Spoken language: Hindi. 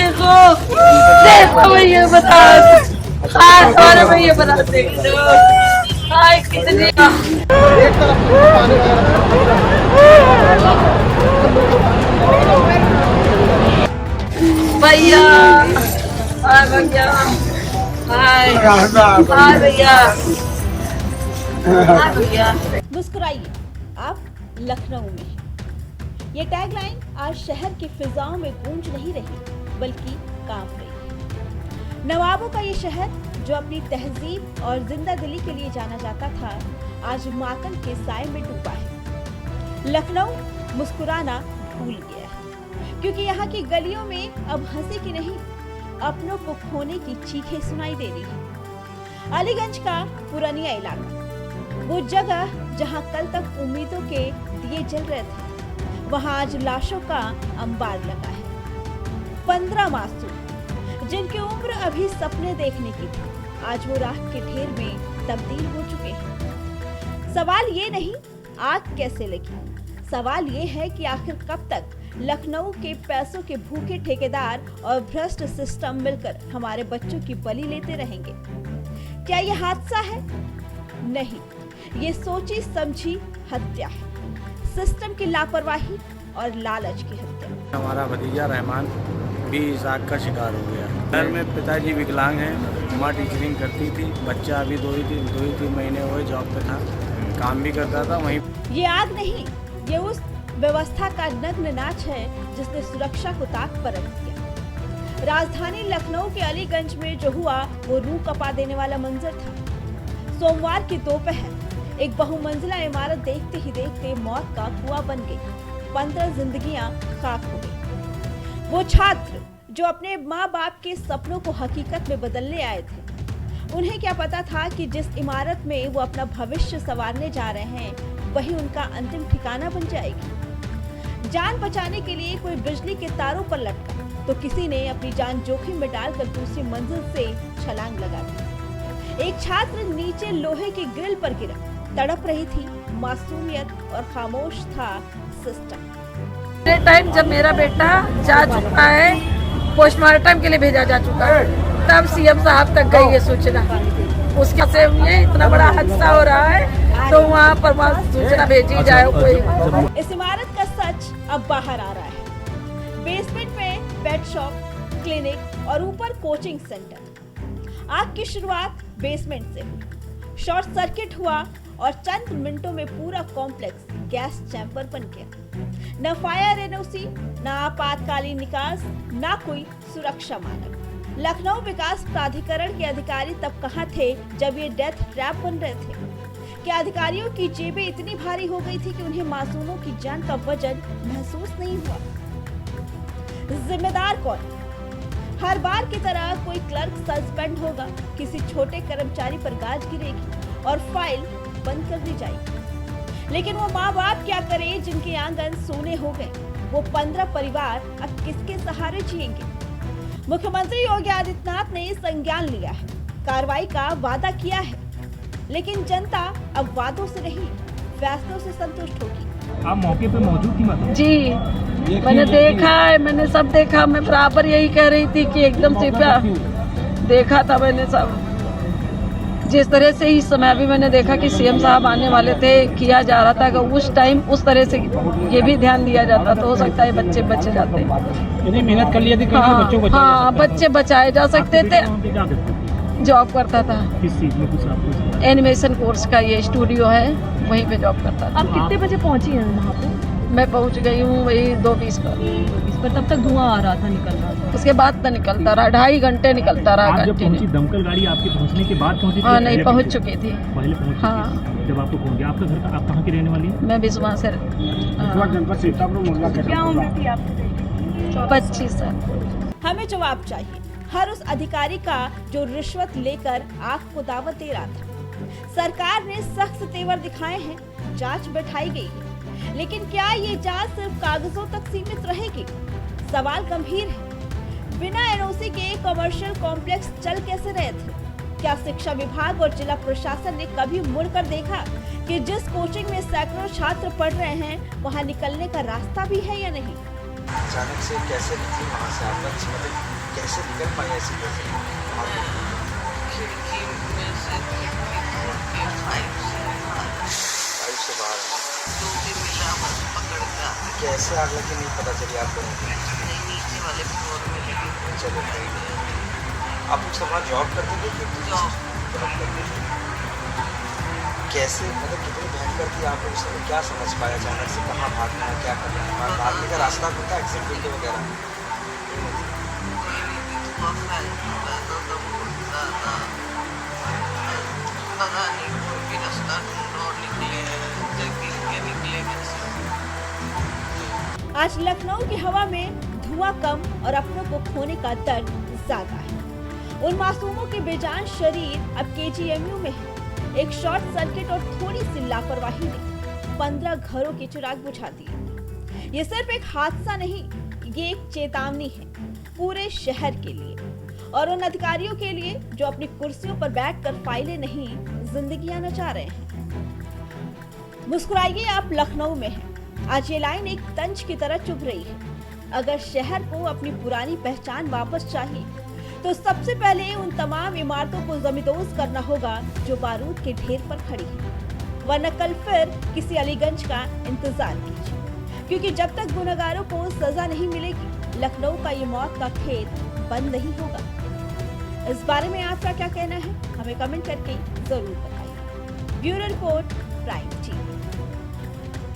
देखो देखो भैया बता और भैया बता देखो हाय कितनी भैया हाय भैया हाय हाय भैया हाय भैया। मुस्कुराइए, आप लखनऊ में हैं। ये टैगलाइन आज शहर की फिजाओं में गूंज नहीं रही बल्कि कांप रही है। नवाबों का ये शहर जो अपनी तहजीब और जिंदा दिली के लिए जाना जाता था, आज मातम के साए में डूबा है। लखनऊ मुस्कुराना भूल गया है, क्योंकि यहाँ की गलियों में अब हंसी की नहीं, अपनों को खोने की चीखें सुनाई दे रही है। अलीगंज का पुरानिया इलाका, वो जगह जहाँ कल तक उम्मीदों के दिए जल रहे थे, वहाँ आज लाशों का अंबार लगा है। 15 मासूम जिनकी उम्र अभी सपने देखने की थी, आज वो राख के ढेर में तब्दील हो चुके हैं। सवाल ये नहीं आग कैसे लगी, सवाल ये है कि आखिर कब तक लखनऊ के पैसों के भूखे ठेकेदार और भ्रष्ट सिस्टम मिलकर हमारे बच्चों की बलि लेते रहेंगे। क्या ये हादसा है? नहीं, ये सोची समझी हत्या है, सिस्टम की लापरवाही और लालच की हत्या। हमारा भतीजा रहमान भी इस आग का शिकार हो गया। घर में पिताजी विकलांग हैं, माँ टीचरिंग करती थी, बच्चा अभी दो ही तीन महीने हुए जॉब पे था, काम भी करता था वहीं। ये आग नहीं, ये उस व्यवस्था का नग्न नाच है जिसने सुरक्षा को ताक पर रख दिया। राजधानी लखनऊ के अलीगंज में जो हुआ वो रूह कपा देने वाला मंजर था। सोमवार की दोपहर एक बहुमंजिला इमारत देखते ही देखते मौत का कुआं बन गई। 15 जिंदगियां खाक हो गई। वो छात्र जो अपने माँ बाप के सपनों को हकीकत में बदलने आए थे, उन्हें क्या पता था कि जिस इमारत में वो अपना भविष्य संवारने जा रहे हैं वही उनका अंतिम ठिकाना बन जाएगी। जान बचाने के लिए कोई बिजली के तारों पर लटका तो किसी ने अपनी जान जोखिम में डालकर दूसरी मंजिल से छलांग लगा दी। एक छात्र नीचे लोहे की ग्रिल पर गिरा, तड़प रही थी मासूमियत और खामोश था सिस्टम। टाइम जब मेरा बेटा जा चुका है, पोस्टमार्टम के लिए भेजा जा चुका है, तब सीएम साहब तक गई ये सूचना। उसके से ये इतना बड़ा हादसा हो रहा है तो वहाँ पर सूचना भेजी जाए कोई। इस इमारत का सच अब बाहर आ रहा है। बेसमेंट में पेट शॉप, क्लिनिक और ऊपर कोचिंग सेंटर। आग की शुरुआत बेसमेंट से हुई, शॉर्ट सर्किट हुआ और चंद मिनटों में पूरा कॉम्प्लेक्स गैस चैम्बर बन गया। न फायर एनओसी, न आपातकालीन निकास, न कोई सुरक्षा मानक। लखनऊ विकास प्राधिकरण के अधिकारी तब कहां थे जब ये डेथ ट्रैप बन रहे थे? क्या अधिकारियों की जेबें इतनी भारी हो गई थी कि उन्हें मासूमों की जान का वजन महसूस नहीं हुआ? जिम्मेदार कौन? हर बार की तरह कोई क्लर्क सस्पेंड होगा, किसी छोटे कर्मचारी पर गाज गिरेगी और फाइल बंद कर दी जाएगी। लेकिन वो माँ बाप क्या करें जिनके आंगन सोने हो गए? वो 15 परिवार अब किसके सहारे जिएंगे? मुख्यमंत्री योगी आदित्यनाथ ने संज्ञान लिया है, कार्रवाई का वादा किया है, लेकिन जनता अब वादों से नहीं फैसलों से संतुष्ट होगी। आप मौके पे मौजूद थी मतलब? जी, मैंने देखा है, मैंने सब देखा। मैं बराबर यही कह रही थी कि एकदम से देखा था मैंने सब। जिस तरह से इस समय भी मैंने देखा कि सीएम साहब आने वाले थे, किया जा रहा था कि उस टाइम उस तरह से ये भी ध्यान दिया जाता तो हो सकता है बच्चे बचे जाते। इतनी मेहनत कर लिया थी, बच्चों को हाँ, बच्चे बचाए जा सकते थे। जॉब करता था, किस चीज में? कुछ आपको एनिमेशन कोर्स का ये स्टूडियो है, वहीं पे जॉब करता था। आप कितने बजे पहुंची हैं वहाँ पे? मैं पहुंच गई हूँ वही 2:20 पर। इस पर तब तक धुआं आ रहा था, निकल रहा था। उसके बाद तो निकलता रहा, 2.5 घंटे निकलता रहा। आप जब पहुंची, दमकल गाड़ी आपके पहुंचने के बाद पहुंची? हाँ, नहीं पहुंच चुकी थी। पहले पहुंच चुकी हाँ। थी। जब आपको फोन किया, आपका घर का, आप कहाँ की रहने वाली हैं? मैं बिस्वा से। क्या उम्र थी आपकी? 25 साल। हमें जवाब चाहिए हर उस अधिकारी का जो रिश्वत लेकर आग को दावत दे रहा था। सरकार ने सख्त तेवर दिखाए हैं, जांच बैठाई गई है, लेकिन क्या ये जांच सिर्फ कागजों तक सीमित रहेगी? सवाल गंभीर है। बिना एनओसी के कमर्शियल कॉम्प्लेक्स चल कैसे रहे थे? क्या शिक्षा विभाग और जिला प्रशासन ने कभी मुड़कर देखा कि जिस कोचिंग में सैकड़ों छात्र पढ़ रहे हैं वहां निकलने का रास्ता भी है या नहीं? अचानक से कैसे निकली वहाँ से आप? कैसे निकल पाए ऐसी कैसे खिड़की में से पाइप से बाहर आए? दो तीन मिला बस पकड़ का कैसे आग लगी नहीं पता चली आप लोगों को? नीचे वाले फ्लोर में लगी चलो आप लोग सब वहाँ जॉब करते थे कि जॉब जॉब करते थे? कैसे मतलब कितनी भयंकर थी आप लोग उस समय क्या समझ पाया अचानक से कहाँ भागना है क्या करना है भागने का रास्ता मिलता है एक्सीडेंट वगैरह? पता नहीं कोई भी रास्ता ढूंढो और निकले गिर के निकले कैसे। आज लखनऊ की हवा में धुआं कम और अपनों को खोने का दर्द ज्यादा है। उन मासूमों के बेजान शरीर अब केजीएमयू में है। एक शॉर्ट सर्किट और थोड़ी सी लापरवाही ने 15 घरों के चिराग बुझा दिए। ये सिर्फ एक हादसा नहीं, ये एक चेतावनी है पूरे शहर के लिए और उन अधिकारियों के लिए जो अपनी कुर्सियों पर बैठकर फाइलें नहीं जिंदगियां नचा रहे हैं। मुस्कुराइए, आप लखनऊ में हैं। आज ये लाइन एक तंज की तरह चुभ रही है। अगर शहर को अपनी पुरानी पहचान वापस चाहिए तो सबसे पहले उन तमाम इमारतों को जमींदोज करना होगा जो बारूद के ढेर पर खड़ी है, वरना कल फिर किसी अलीगंज का इंतजार कीजिए, क्योंकि जब तक गुनहगारों को सजा नहीं मिलेगी लखनऊ का ये मौत का खेत बंद नहीं होगा। इस बारे में आपका क्या कहना है हमें कमेंट करके जरूर बताइए। Bureau report, prime TV.